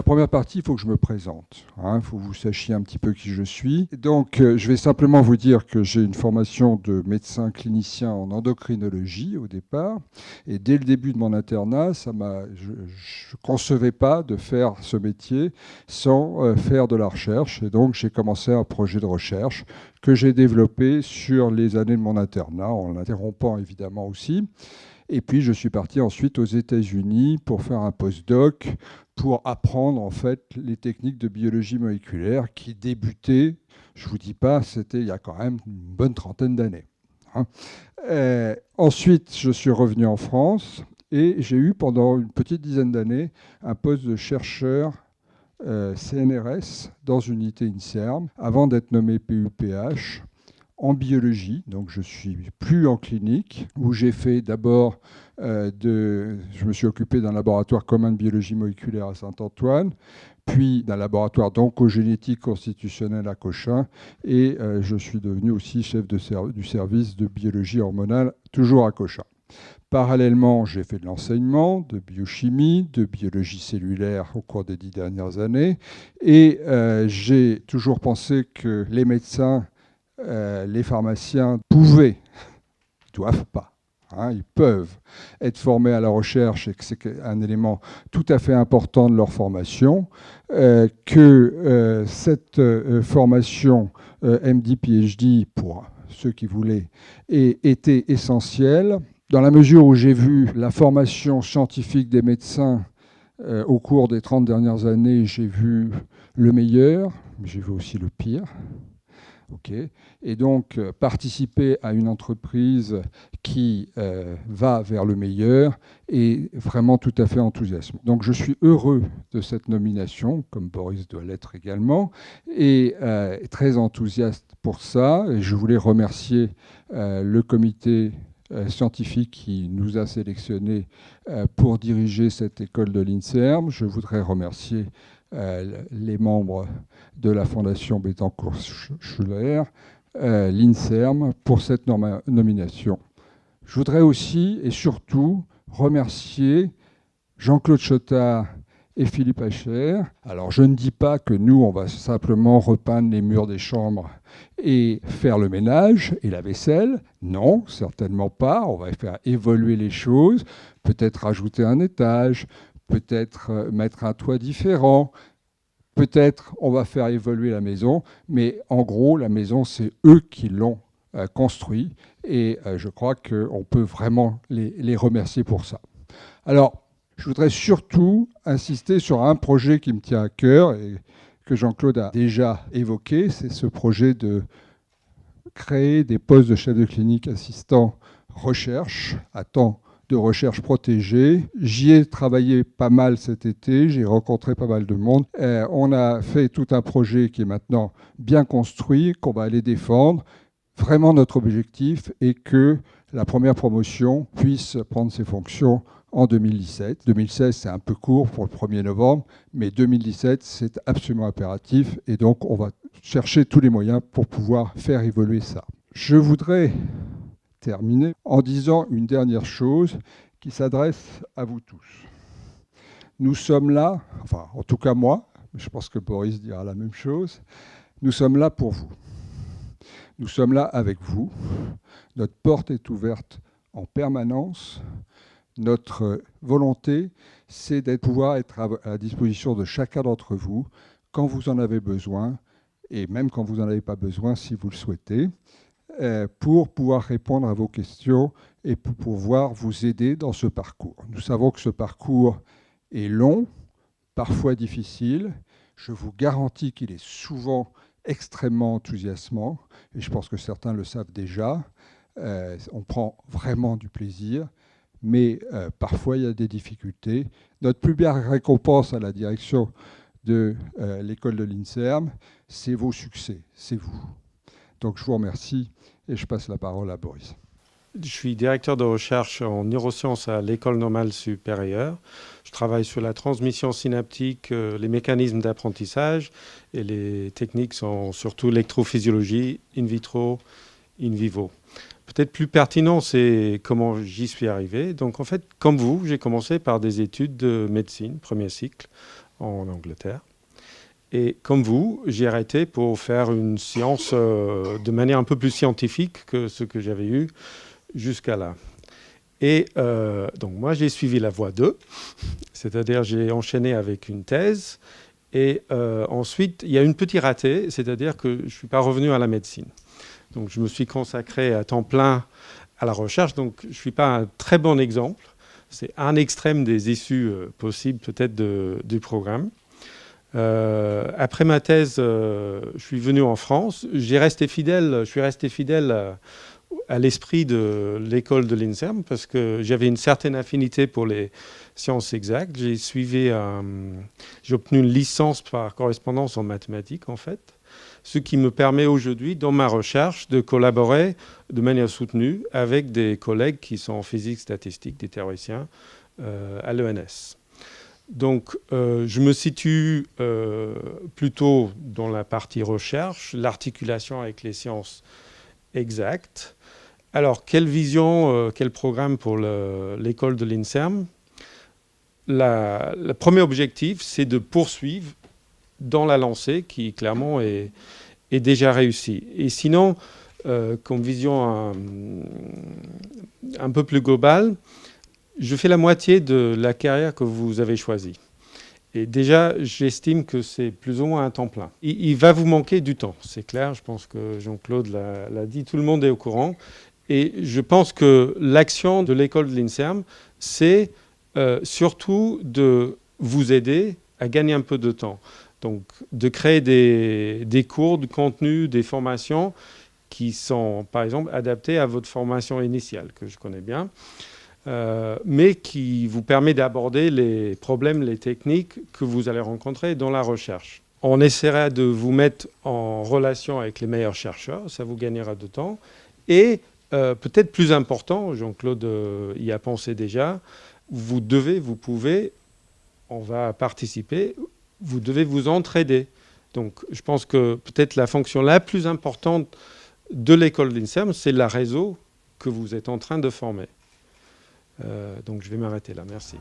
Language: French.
La première partie, il faut que je me présente. Il faut que vous sachiez un petit peu qui je suis. Donc, je vais simplement vous dire que j'ai une formation de médecin clinicien en endocrinologie au départ. Et dès le début de mon internat, je ne concevais pas de faire ce métier sans faire de la recherche. Et donc, j'ai commencé un projet de recherche que j'ai développé sur les années de mon internat, en l'interrompant évidemment aussi. Et puis, je suis parti ensuite aux États-Unis pour faire un postdoc, pour apprendre en fait les techniques de biologie moléculaire qui débutaient, je ne vous dis pas, c'était il y a quand même une bonne trentaine d'années. Ensuite, je suis revenu en France et j'ai eu pendant une petite dizaine d'années un poste de chercheur CNRS dans une unité INSERM avant d'être nommé PUPH en biologie, donc je suis plus en clinique, où j'ai fait d'abord, je me suis occupé d'un laboratoire commun de biologie moléculaire à Saint-Antoine, puis d'un laboratoire d'oncogénétique constitutionnelle à Cochin, et je suis devenu aussi chef du service de biologie hormonale, toujours à Cochin. Parallèlement, j'ai fait de l'enseignement, de biochimie, de biologie cellulaire au cours des 10 dernières années, et j'ai toujours pensé que les médecins, les pharmaciens pouvaient, ils ne doivent pas, ils peuvent être formés à la recherche et que c'est un élément tout à fait important de leur formation, que cette formation MD-PhD, pour ceux qui voulaient, était essentielle, dans la mesure où j'ai vu la formation scientifique des médecins au cours des 30 dernières années, j'ai vu le meilleur, mais j'ai vu aussi le pire. Okay. Et donc, participer à une entreprise qui va vers le meilleur est vraiment tout à fait enthousiasmant. Donc, je suis heureux de cette nomination, comme Boris doit l'être également, et très enthousiaste pour ça. Et je voulais remercier le comité scientifique qui nous a sélectionnés pour diriger cette école de l'INSERM. Je voudrais remercier les membres de la Fondation Bettencourt-Schuller, l'INSERM, pour cette nomination. Je voudrais aussi et surtout remercier Jean-Claude Chottard et Philippe Hacher. Alors, je ne dis pas que nous, on va simplement repeindre les murs des chambres et faire le ménage et la vaisselle. Non, certainement pas. On va faire évoluer les choses, peut-être rajouter un étage, peut-être mettre un toit différent, peut-être on va faire évoluer la maison, mais en gros, la maison, c'est eux qui l'ont construit et je crois qu'on peut vraiment les remercier pour ça. Alors, je voudrais surtout insister sur un projet qui me tient à cœur et que Jean-Claude a déjà évoqué, c'est ce projet de créer des postes de chef de clinique assistant recherche à temps de recherche protégée. J'y ai travaillé pas mal cet été, j'ai rencontré pas mal de monde. On a fait tout un projet qui est maintenant bien construit, qu'on va aller défendre. Vraiment, notre objectif est que la première promotion puisse prendre ses fonctions en 2017. 2016, c'est un peu court pour le 1er novembre, mais 2017, c'est absolument impératif. Et donc, on va chercher tous les moyens pour pouvoir faire évoluer ça. Je voudrais terminer en disant une dernière chose qui s'adresse à vous tous. Nous sommes là, enfin en tout cas moi, je pense que Boris dira la même chose, nous sommes là pour vous. Nous sommes là avec vous. Notre porte est ouverte en permanence. Notre volonté, c'est de pouvoir être à la disposition de chacun d'entre vous quand vous en avez besoin, et même quand vous n'en avez pas besoin si vous le souhaitez, pour pouvoir répondre à vos questions et pour pouvoir vous aider dans ce parcours. Nous savons que ce parcours est long, parfois difficile. Je vous garantis qu'il est souvent extrêmement enthousiasmant, et je pense que certains le savent déjà. On prend vraiment du plaisir, mais parfois il y a des difficultés. Notre plus belle récompense à la direction de l'école de l'INSERM, c'est vos succès, c'est vous. Donc je vous remercie et je passe la parole à Boris. Je suis directeur de recherche en neurosciences à l'École normale supérieure. Je travaille sur la transmission synaptique, les mécanismes d'apprentissage, et les techniques sont surtout l'électrophysiologie, in vitro, in vivo. Peut-être plus pertinent, c'est comment j'y suis arrivé. Donc en fait, comme vous, j'ai commencé par des études de médecine, premier cycle, en Angleterre. Et comme vous, j'ai arrêté pour faire une science de manière un peu plus scientifique que ce que j'avais eu jusqu'à là. Et donc moi, j'ai suivi la voie 2, c'est-à-dire j'ai enchaîné avec une thèse. Et ensuite, il y a une petite ratée, c'est-à-dire que je ne suis pas revenu à la médecine. Donc je me suis consacré à temps plein à la recherche. Donc je ne suis pas un très bon exemple. C'est un extrême des issues possibles peut-être du programme. Après ma thèse, je suis venu en France. Je suis resté fidèle à l'esprit de l'école de l'INSERM parce que j'avais une certaine affinité pour les sciences exactes. J'ai obtenu une licence par correspondance en mathématiques, en fait, ce qui me permet aujourd'hui, dans ma recherche, de collaborer de manière soutenue avec des collègues qui sont en physique statistique, des théoriciens, à l'ENS. Donc, je me situe plutôt dans la partie recherche, l'articulation avec les sciences exactes. Alors, quelle vision, quel programme pour l'école de l'INSERM? Le premier objectif, c'est de poursuivre dans la lancée qui, clairement, est déjà réussie. Et sinon, comme vision un peu plus globale, je fais la moitié de la carrière que vous avez choisie. Et déjà, j'estime que c'est plus ou moins un temps plein. Il va vous manquer du temps, c'est clair. Je pense que Jean-Claude l'a dit, tout le monde est au courant. Et je pense que l'action de l'école de l'INSERM, c'est surtout de vous aider à gagner un peu de temps. Donc, de créer des cours, de contenu, des formations qui sont, par exemple, adaptés à votre formation initiale, que je connais bien. Mais qui vous permet d'aborder les problèmes, les techniques que vous allez rencontrer dans la recherche. On essaiera de vous mettre en relation avec les meilleurs chercheurs, ça vous gagnera de temps. Et peut-être plus important, Jean-Claude y a pensé déjà, vous pouvez, on va participer, vous devez vous entraider. Donc je pense que peut-être la fonction la plus importante de l'école d'INSERM, c'est le réseau que vous êtes en train de former. Donc je vais m'arrêter là. Merci.